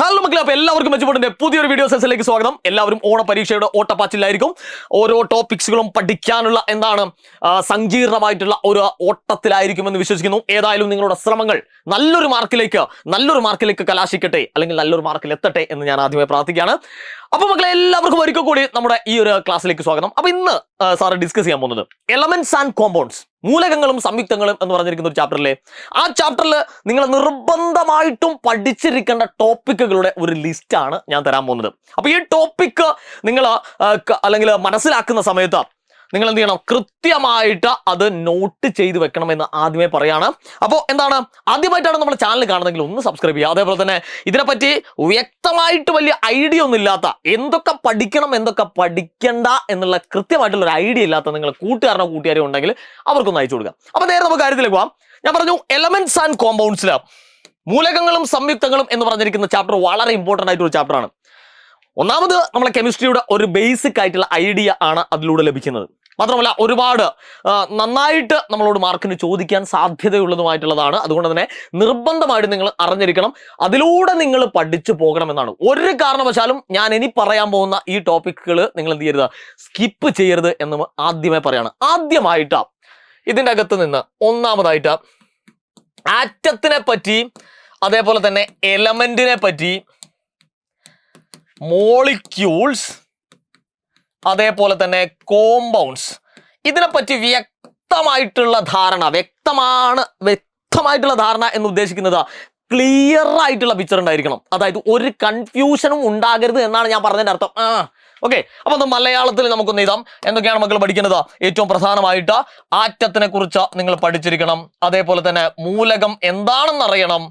Hello മക്കളെ, അപ്പോൾ എല്ലാവർക്കും മെച്ചപ്പെട്ടിന്റെ പുതിയൊരു വീഡിയോ സെഷനിലേക്ക് സ്വാഗതം. എല്ലാവരും ഓണ പരീക്ഷയുടെ ഓട്ടപ്പാച്ചിലായിരിക്കും. ഓരോ ടോപ്പിക്സുകളും പഠിക്കാനുള്ള സങ്കീർണമായിട്ടുള്ള ഒരു ഓട്ടത്തിലായിരിക്കുമെന്ന് വിശ്വസിക്കുന്നു. ഏതായാലും നിങ്ങളുടെ ശ്രമങ്ങൾ നല്ലൊരു മാർക്കിലേക്ക് കലാശിക്കട്ടെ, അല്ലെങ്കിൽ നല്ലൊരു മാർക്കിൽ എത്തട്ടെ എന്ന് ഞാൻ ആദ്യമേ പ്രാർത്ഥിക്കുകയാണ്. അപ്പോൾ മക്കളെ, എല്ലാവർക്കും ഒരിക്കൽ കൂടി നമ്മുടെ ഈ ഒരു ക്ലാസ്സിലേക്ക് സ്വാഗതം. അപ്പോൾ ഇന്ന് സാറ് ഡിസ്കസ് ചെയ്യാൻ പോകുന്നത് എലമെന്റ്സ് ആൻഡ് കോമ്പൗണ്ട്സ്, മൂലകങ്ങളും സംയുക്തങ്ങളും എന്ന് പറഞ്ഞിരിക്കുന്ന ഒരു ചാപ്റ്ററിലെ ആ ചാപ്റ്ററിൽ നിങ്ങൾ നിർബന്ധമായിട്ടും പഠിച്ചിരിക്കേണ്ട ടോപ്പിക്കുകളുടെ ഒരു ലിസ്റ്റാണ് ഞാൻ തരാൻ പോകുന്നത്. അപ്പോൾ ഈ ടോപ്പിക്ക് നിങ്ങൾ അല്ലെങ്കിൽ മനസ്സിലാക്കുന്ന സമയത്ത് നിങ്ങൾ എന്ത് ചെയ്യണം? കൃത്യമായിട്ട് അത് നോട്ട് ചെയ്ത് വെക്കണമെന്ന് ആദ്യമേ പറയാണ്. അപ്പോൾ എന്താണ്, ആദ്യമായിട്ടാണ് നമ്മൾ ചാനൽ കാണുന്നതെങ്കിൽ ഒന്ന് സബ്സ്ക്രൈബ് ചെയ്യുക. അതേപോലെ തന്നെ ഇതിനെപ്പറ്റി വ്യക്തമായിട്ട് വലിയ ഐഡിയ ഒന്നും ഇല്ലാത്ത, എന്തൊക്കെ പഠിക്കണം എന്തൊക്കെ പഠിക്കണ്ട എന്നുള്ള കൃത്യമായിട്ടുള്ള ഒരു ഐഡിയ ഇല്ലാത്ത നിങ്ങൾ കൂട്ടുകാരോ ഉണ്ടെങ്കിൽ അവർക്കൊന്ന് അയച്ചു കൊടുക്കുക. അപ്പോൾ നേരെ നമുക്ക് കാര്യത്തിലേക്ക് പോകാം. ഞാൻ പറഞ്ഞു എലമെന്റ്സ് ആൻഡ് കോമ്പൗണ്ട്സിൽ മൂലകങ്ങളും സംയുക്തങ്ങളും എന്ന് പറഞ്ഞിരിക്കുന്ന ചാപ്റ്റർ വളരെ ഇമ്പോർട്ടൻ്റ് ആയിട്ടൊരു ചാപ്റ്ററാണ്. ഒന്നാമത് നമ്മളെ കെമിസ്ട്രിയുടെ ഒരു ബേസിക് ആയിട്ടുള്ള ഐഡിയ ആണ് അതിലൂടെ ലഭിക്കുന്നത്. മാത്രമല്ല ഒരുപാട് നന്നായിട്ട് നമ്മളോട് മാർക്കിന് ചോദിക്കാൻ സാധ്യതയുള്ളതുമായിട്ടുള്ളതാണ്. അതുകൊണ്ട് തന്നെ നിർബന്ധമായിട്ട് നിങ്ങൾ അറിഞ്ഞിരിക്കണം, അതിലൂടെ നിങ്ങൾ പഠിച്ചു പോകണമെന്നാണ്. ഒരു കാരണവശാലും ഞാൻ ഇനി പറയാൻ പോകുന്ന ഈ ടോപ്പിക്കുകൾ നിങ്ങൾ എന്ത് ചെയ്യരുത്, സ്കിപ്പ് ചെയ്യരുത് എന്ന് ആദ്യമേ പറയാണ്. ആദ്യമായിട്ട് ഇതിൻ്റെ അകത്ത് നിന്ന് ഒന്നാമതായിട്ട് ആറ്റത്തിനെ പറ്റി, അതേപോലെ തന്നെ എലമെന്റിനെ പറ്റി, മോളിക്യൂൾസ്, അതേപോലെ തന്നെ കോമ്പൗണ്ട്സ്, ഇതിനെപ്പറ്റി വ്യക്തമായിട്ടുള്ള ധാരണ എന്ന് ഉദ്ദേശിക്കുന്നത് ക്ലിയർ ആയിട്ടുള്ള പിക്ചർ ഉണ്ടായിരിക്കണം. അതായത് ഒരു കൺഫ്യൂഷനും ഉണ്ടാകരുത് എന്നാണ് ഞാൻ പറഞ്ഞതിന്റെ അർത്ഥം. ഓക്കെ, അപ്പൊ അത് മലയാളത്തിൽ നമുക്കൊന്ന് എഴുതാം. എന്തൊക്കെയാണ് മക്കൾ പഠിക്കുന്നത്? ഏറ്റവും പ്രധാനമായിട്ട് ആറ്റത്തിനെ കുറിച്ച് നിങ്ങൾ പഠിച്ചിരിക്കണം. അതേപോലെ തന്നെ മൂലകം എന്താണെന്ന് അറിയണം.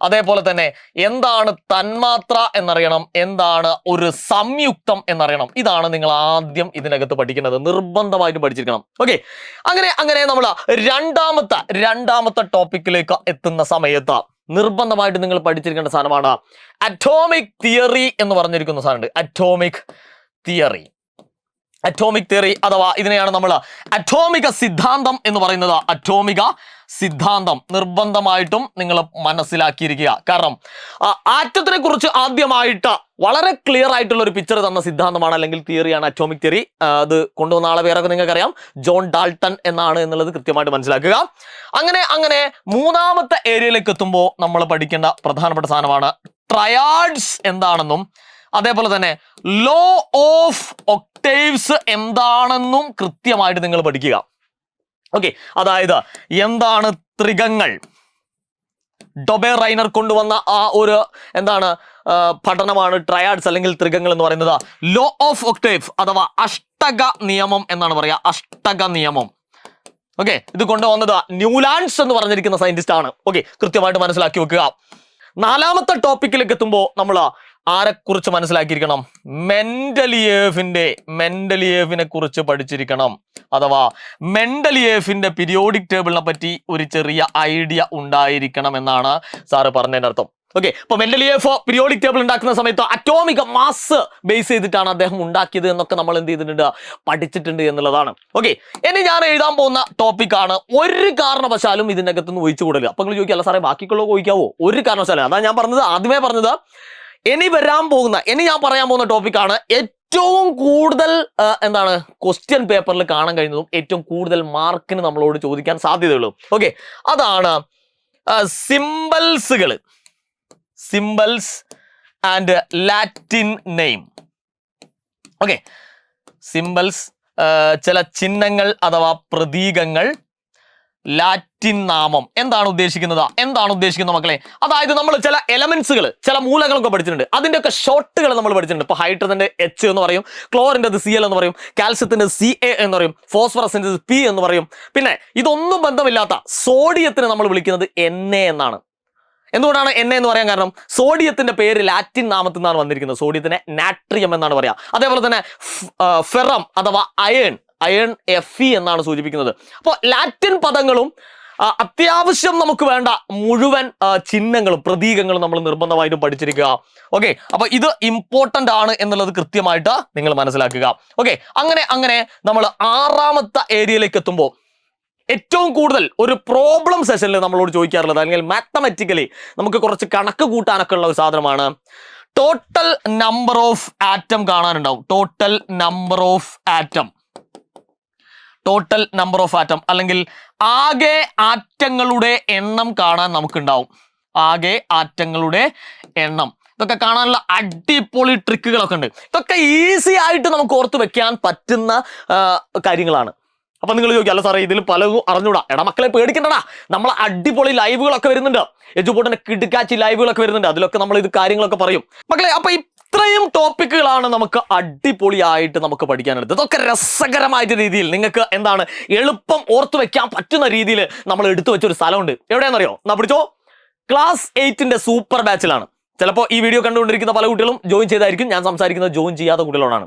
അതേപോലെ തന്നെ എന്താണ് തന്മാത്ര എന്നറിയണം, എന്താണ് ഒരു സംയുക്തം എന്നറിയണം. ഇതാണ് നിങ്ങൾ ആദ്യം ഇതിനകത്ത് പഠിക്കുന്നത്, നിർബന്ധമായിട്ടും പഠിച്ചിരിക്കണം. ഓക്കെ, അങ്ങനെ നമ്മൾ രണ്ടാമത്തെ ടോപ്പിക്കിലേക്ക് എത്തുന്ന സമയത്ത് നിർബന്ധമായിട്ട് നിങ്ങൾ പഠിച്ചിരിക്കേണ്ട സാധനമാണ് അറ്റോമിക് തിയറി എന്ന് പറഞ്ഞിരിക്കുന്ന സാധനമുണ്ട്. അറ്റോമിക് തിയറി അഥവാ ഇതിനെയാണ് നമ്മൾ അറ്റോമിക സിദ്ധാന്തം എന്ന് പറയുന്നത്. അറ്റോമിക സിദ്ധാന്തം നിർബന്ധമായിട്ടും നിങ്ങൾ മനസ്സിലാക്കിയിരിക്കുക. കാരണം ആറ്റത്തിനെ കുറിച്ച് ആദ്യമായിട്ട് വളരെ ക്ലിയർ ആയിട്ടുള്ള ഒരു പിക്ചർ തന്ന സിദ്ധാന്തമാണ്, അല്ലെങ്കിൽ തിയറിയാണ് അറ്റോമിക് തിയറി. അത് കൊണ്ടുവന്ന ആളെ പേരൊക്കെ നിങ്ങൾക്കറിയാം, ജോൺ ഡാൾട്ടൺ എന്നാണ് എന്നുള്ളത് കൃത്യമായിട്ട് മനസ്സിലാക്കുക. അങ്ങനെ മൂന്നാമത്തെ ഏരിയയിലേക്ക് എത്തുമ്പോൾ നമ്മൾ പഠിക്കേണ്ട പ്രധാനപ്പെട്ട സാധനമാണ് ട്രയാഡ്സ് എന്താണെന്നും, അതേപോലെ തന്നെ ലോ ഓഫ് ഒക്ടേവ്സ് എന്താണെന്നും കൃത്യമായിട്ട് നിങ്ങൾ പഠിക്കുക. ഓക്കെ, അതായത് എന്താണ് ത്രികങ്ങൾ, ഡൊബെ റൈനർ കൊണ്ടുവന്ന ആ ഒരു പഠനമാണ് ട്രയാഡ്സ് അല്ലെങ്കിൽ ത്രികങ്ങൾ എന്ന് പറയുന്നത്. ലോ ഓഫ് ഒക്ടേവ് അഥവാ അഷ്ടക നിയമം എന്നാണ് പറയുക, അഷ്ടക നിയമം. ഓക്കെ, ഇത് കൊണ്ടുവന്നത് ന്യൂലാൻഡ്സ് എന്ന് പറഞ്ഞിരിക്കുന്ന സയന്റിസ്റ്റ് ആണ്. ഓക്കെ, കൃത്യമായിട്ട് മനസ്സിലാക്കി വെക്കുക. നാലാമത്തെ ടോപ്പിക്കിലേക്ക് എത്തുമ്പോൾ നമ്മൾ ആരെക്കുറിച്ച് മനസ്സിലാക്കിയിരിക്കണം? മെൻഡലിയേവിനെ കുറിച്ച് പഠിച്ചിരിക്കണം. അഥവാ മെൻഡലിയേവിന്റെ പീരിയോഡിക് ടേബിളിനെ പറ്റി ഒരു ചെറിയ ഐഡിയ ഉണ്ടായിരിക്കണം എന്നാണ് സാറ് പറഞ്ഞതിന്റെ അർത്ഥം. ഓക്കെ, അപ്പൊ മെൻഡലിയേവ് പീരിയോഡിക് ടേബിൾ ഉണ്ടാക്കുന്ന സമയത്ത് അറ്റോമിക മാസ് ബേസ് ചെയ്തിട്ടാണ് അദ്ദേഹം ഉണ്ടാക്കിയത് എന്നൊക്കെ നമ്മൾ എന്ത് ചെയ്തിട്ടുണ്ട്, പഠിച്ചിട്ടുണ്ട് എന്നുള്ളതാണ്. ഓക്കെ, ഇനി ഞാൻ എഴുതാൻ പോകുന്ന ടോപ്പിക്കാണ് ഒരു കാരണവശാലും ഇതിൻ്റെ അകത്തുനിന്ന് ഒഴിച്ചു കൂടല്. അപ്പൊ നിങ്ങൾ ചോദിക്കുക, അല്ല സാറേ ബാക്കിക്കുള്ള ഒഴിക്കാവോ? ഒരു കാരണവശാലും. അതാണ് ഞാൻ ആദ്യമേ പറഞ്ഞത്. ഇനി ഞാൻ പറയാൻ പോകുന്ന ടോപ്പിക്കാണ് ഏറ്റവും കൂടുതൽ ക്വസ്റ്റ്യൻ പേപ്പറിൽ കാണാൻ കഴിയുന്നതും ഏറ്റവും കൂടുതൽ മാർക്കിന് നമ്മളോട് ചോദിക്കാൻ സാധ്യതയുള്ളൂ. ഓക്കെ, അതാണ് symbols and Latin name. Okay, symbols ചില ചിഹ്നങ്ങൾ അഥവാ പ്രതീകങ്ങൾ, ലാറ്റിൻ നാമം. എന്താണ് ഉദ്ദേശിക്കുന്നത് മക്കളെ? അതായത് നമ്മൾ ചില എലമെന്റ്സുകൾ, ചില മൂലകളൊക്കെ പഠിച്ചിട്ടുണ്ട്. അതിൻ്റെയൊക്കെ ഷോർട്ടുകൾ നമ്മൾ പഠിച്ചിട്ടുണ്ട്. ഇപ്പൊ ഹൈഡ്രജന്റെ H എന്ന് പറയും, ക്ലോറിന്റെ Cl എന്ന് പറയും, കാൽസ്യത്തിന്റെ Ca എന്ന് പറയും, ഫോസ്ഫറസിന്റെ P എന്ന് പറയും. പിന്നെ ഇതൊന്നും ബന്ധമില്ലാത്ത സോഡിയത്തിന് നമ്മൾ വിളിക്കുന്നത് Na എന്നാണ്. എന്തുകൊണ്ടാണ് Na എന്ന് പറയാൻ കാരണം? സോഡിയത്തിന്റെ പേര് ലാറ്റിൻ നാമത്തിൽ നിന്നാണ് വന്നിരിക്കുന്നത്. സോഡിയത്തിനെ നാട്രിയം എന്നാണ് പറയാ. അതേപോലെ തന്നെ ഫെറം അഥവാ അയൺ Fe എന്നാണ് സൂചിപ്പിക്കുന്നത്. അപ്പോൾ ലാറ്റിൻ പദങ്ങളും അത്യാവശ്യം നമുക്ക് വേണ്ട മുഴുവൻ ചിഹ്നങ്ങളും പ്രതീകങ്ങളും നമ്മൾ നിർബന്ധമായിട്ടും പഠിച്ചിരിക്കുക. ഓക്കെ, അപ്പൊ ഇത് ഇമ്പോർട്ടന്റ് ആണ് എന്നുള്ളത് കൃത്യമായിട്ട് നിങ്ങൾ മനസ്സിലാക്കുക. ഓക്കെ, അങ്ങനെ നമ്മൾ ആറാമത്തെ ഏരിയയിലേക്ക് എത്തുമ്പോൾ ഏറ്റവും കൂടുതൽ ഒരു പ്രോബ്ലം സെഷനിൽ നമ്മളോട് ചോദിക്കാറുള്ളത്, അല്ലെങ്കിൽ മാത്തമാറ്റിക്കലി നമുക്ക് കുറച്ച് കണക്ക് കൂട്ടാനൊക്കെ ഉള്ള ഒരു സാധനമാണ് ടോട്ടൽ നമ്പർ ഓഫ് ആറ്റം കാണാനുണ്ടാവും. ടോട്ടൽ നമ്പർ ഓഫ് ആറ്റം അല്ലെങ്കിൽ ആകെ ആറ്റങ്ങളുടെ എണ്ണം കാണാൻ നമുക്കുണ്ടാവും. ആകെ ആറ്റങ്ങളുടെ എണ്ണം. ഇതൊക്കെ കാണാനുള്ള അടിപൊളി ട്രിക്കുകളൊക്കെ ഉണ്ട്. ഇതൊക്കെ ഈസി ആയിട്ട് നമുക്ക് ഓർത്ത് വെക്കാൻ പറ്റുന്ന കാര്യങ്ങളാണ്. അപ്പൊ നിങ്ങൾ ചോദിക്കും, അല്ല സാറേ ഇതിൽ പലതും അറിഞ്ഞൂടാ. എടാ മക്കളെ പേടിക്കണ്ടടാ, നമ്മൾ അടിപൊളി ലൈവുകളൊക്കെ വരുന്നുണ്ട്. എജുപോർട്ടിന്റെ കിടുക്കാച്ചി ലൈവുകളൊക്കെ വരുന്നുണ്ട്. അതിലൊക്കെ നമ്മൾ ഇത് കാര്യങ്ങളൊക്കെ പറയും മക്കളെ. അപ്പൊ ഇത്രയും ടോപ്പിക്കുകളാണ് നമുക്ക് അടിപൊളിയായിട്ട് നമുക്ക് പഠിക്കാനുള്ളത്. ഇതൊക്കെ രസകരമായിട്ട് രീതിയിൽ നിങ്ങൾക്ക് എന്താണ് എളുപ്പം ഓർത്തു വെക്കാൻ പറ്റുന്ന രീതിയിൽ നമ്മൾ എടുത്തു വെച്ചൊരു സ്ഥലമുണ്ട്. എവിടെയാണെന്നറിയോ? എന്നാ പിടിച്ചോ, ക്ലാസ് 8ന്റെ സൂപ്പർ ബാച്ചിലാണ്. ചിലപ്പോൾ ഈ വീഡിയോ കണ്ടുകൊണ്ടിരിക്കുന്ന പല കുട്ടികളും ജോയിൻ ചെയ്തായിരിക്കും. ഞാൻ സംസാരിക്കുന്നത് ജോയിൻ ചെയ്യാത്ത കുട്ടികളോടാണ്.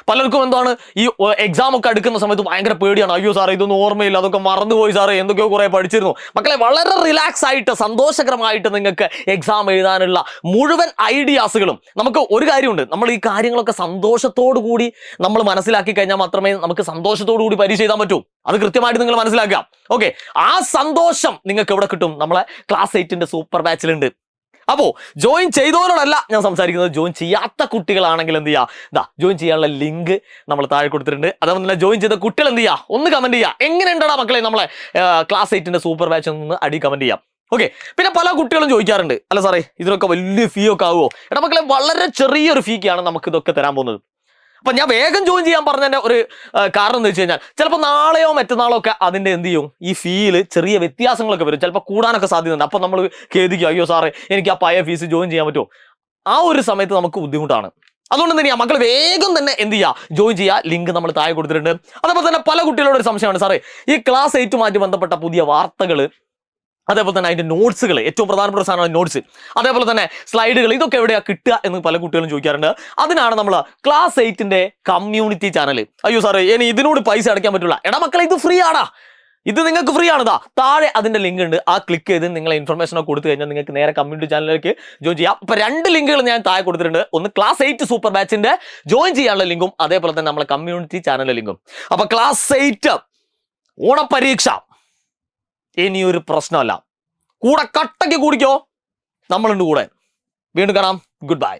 പലർക്കും എന്താണ് ഈ എക്സാം ഒക്കെ എടുക്കുന്ന സമയത്ത് ഭയങ്കര പേടിയാണ്. അയ്യോ സാറേ ഇതൊന്നും ഓർമ്മയില്ല, അതൊക്കെ മറന്നുപോയി സാറേ, എന്തൊക്കെയോ കുറെ പഠിച്ചിരുന്നു. മക്കളെ വളരെ റിലാക്സ് ആയിട്ട് സന്തോഷകരമായിട്ട് നിങ്ങൾക്ക് എക്സാം എഴുതാനുള്ള മുഴുവൻ ഐഡിയാസുകളും നമുക്ക് ഒരു കാര്യമുണ്ട്. നമ്മൾ ഈ കാര്യങ്ങളൊക്കെ സന്തോഷത്തോടു കൂടി നമ്മൾ മനസ്സിലാക്കി കഴിഞ്ഞാൽ മാത്രമേ നമുക്ക് സന്തോഷത്തോടു കൂടി പരീക്ഷ എഴുതാൻ പറ്റൂ. അത് കൃത്യമായിട്ട് നിങ്ങൾ മനസ്സിലാക്കുക. ഓക്കെ, ആ സന്തോഷം നിങ്ങൾക്ക് എവിടെ കിട്ടും? നമ്മളെ ക്ലാസ് 8ന്റെ സൂപ്പർ ബാച്ചിലുണ്ട്. അപ്പോ ജോയിൻ ചെയ്തവരോടല്ല ഞാൻ സംസാരിക്കുന്നത്. ജോയിൻ ചെയ്യാത്ത കുട്ടികളാണെങ്കിൽ എന്ത് ചെയ്യുക? ജോയിൻ ചെയ്യാനുള്ള ലിങ്ക് നമ്മൾ താഴെ കൊടുത്തിട്ടുണ്ട്. അതുപോലെ തന്നെ ജോയിൻ ചെയ്ത കുട്ടികൾ എന്ത് ചെയ്യുക? ഒന്ന് കമന്റ് ചെയ്യുക. എങ്ങനെയുണ്ടാ മക്കളെ നമ്മളെ ക്ലാസ് 8ന്റെ സൂപ്പർ ബാച്ച് ഒന്ന് അടി കമന്റ് ചെയ്യാം. ഓക്കെ, പിന്നെ പല കുട്ടികളും ചോദിക്കാറുണ്ട്, അല്ല സാറേ ഇതിനൊക്കെ വലിയ ഫീ ഒക്കെ ആവുമോ? എടാ മക്കളെ വളരെ ചെറിയൊരു ഫീക്കാണ് നമുക്ക് ഇതൊക്കെ തരാൻ പോകുന്നത്. അപ്പൊ ഞാൻ വേഗം ജോയിൻ ചെയ്യാൻ പറഞ്ഞതിന്റെ ഒരു കാരണം എന്ന് വെച്ച് കഴിഞ്ഞാൽ ചിലപ്പോൾ നാളെയോ മറ്റന്നാളോ ഒക്കെ അതിന്റെ എന്ത് ചെയ്യും, ഈ ഫീയിൽ ചെറിയ വ്യത്യാസങ്ങളൊക്കെ വരും. ചിലപ്പോൾ കൂടാനൊക്കെ സാധ്യതയുണ്ട്. അപ്പൊ നമ്മൾ ഖേദിക്കും, അയ്യോ സാറേ എനിക്ക് ആ പഴയ ഫീസ് ജോയിൻ ചെയ്യാൻ പറ്റുമോ? ആ ഒരു സമയത്ത് നമുക്ക് ബുദ്ധിമുട്ടാണ്. അതുകൊണ്ട് എന്ത് ചെയ്യുക, മക്കൾ വേഗം തന്നെ എന്ത് ചെയ്യുക, ജോയിൻ ചെയ്യുക. ലിങ്ക് നമ്മൾ താഴെ കൊടുത്തിട്ടുണ്ട്. അതേപോലെ തന്നെ പല കുട്ടികളോട് ഒരു സംശയമാണ്, സാറേ ഈ ക്ലാസ് 8 ബന്ധപ്പെട്ട പുതിയ വാർത്തകൾ, അതേപോലെ തന്നെ അതിന്റെ നോട്ട്സുകൾ, ഏറ്റവും പ്രധാനപ്പെട്ട സാധനമാണ് നോട്ട്സ്, അതേപോലെ തന്നെ സ്ലൈഡുകൾ, ഇതൊക്കെ എവിടെയാ കിട്ടുക എന്ന് പല കുട്ടികളും ചോദിക്കാറുണ്ട്. അതിനാണ് നമ്മൾ ക്ലാസ് 8ന്റെ കമ്മ്യൂണിറ്റി ചാനൽ. അയ്യോ സാറേ ഇനി ഇതിനോട് പൈസ അടയ്ക്കാൻ പറ്റില്ല. എടാ മക്കളെ ഇത് ഫ്രീ ആടാ, ഇത് നിങ്ങൾക്ക് ഫ്രീ ആണ്. താഴെ അതിന്റെ ലിങ്ക് ഉണ്ട്. ആ ക്ലിക്ക് ചെയ്ത് നിങ്ങളെ ഇൻഫർമേഷൻ ഒക്കെ കൊടുത്തു കഴിഞ്ഞാൽ നിങ്ങൾക്ക് നേരെ കമ്മ്യൂണിറ്റി ചാനലിലേക്ക് ജോയിൻ ചെയ്യാം. ഇപ്പൊ 2 ലിങ്കുകൾ ഞാൻ താഴെ കൊടുത്തിട്ടുണ്ട്. ഒന്ന് ക്ലാസ് 8 സൂപ്പർ ബാച്ചിന്റെ ജോയിൻ ചെയ്യാനുള്ള ലിങ്കും അതേപോലെ തന്നെ നമ്മളെ കമ്മ്യൂണിറ്റി ചാനലിലെ ലിങ്കും. അപ്പൊ ക്ലാസ് 8 ഓണപരീക്ഷ ഇനിയൊരു പ്രശ്നമല്ല. കൂടെ കട്ടയ്ക്ക് കൂടിക്കോ, നമ്മളുണ്ട് കൂടെ. വീണ്ടും കാണാം. Good bye.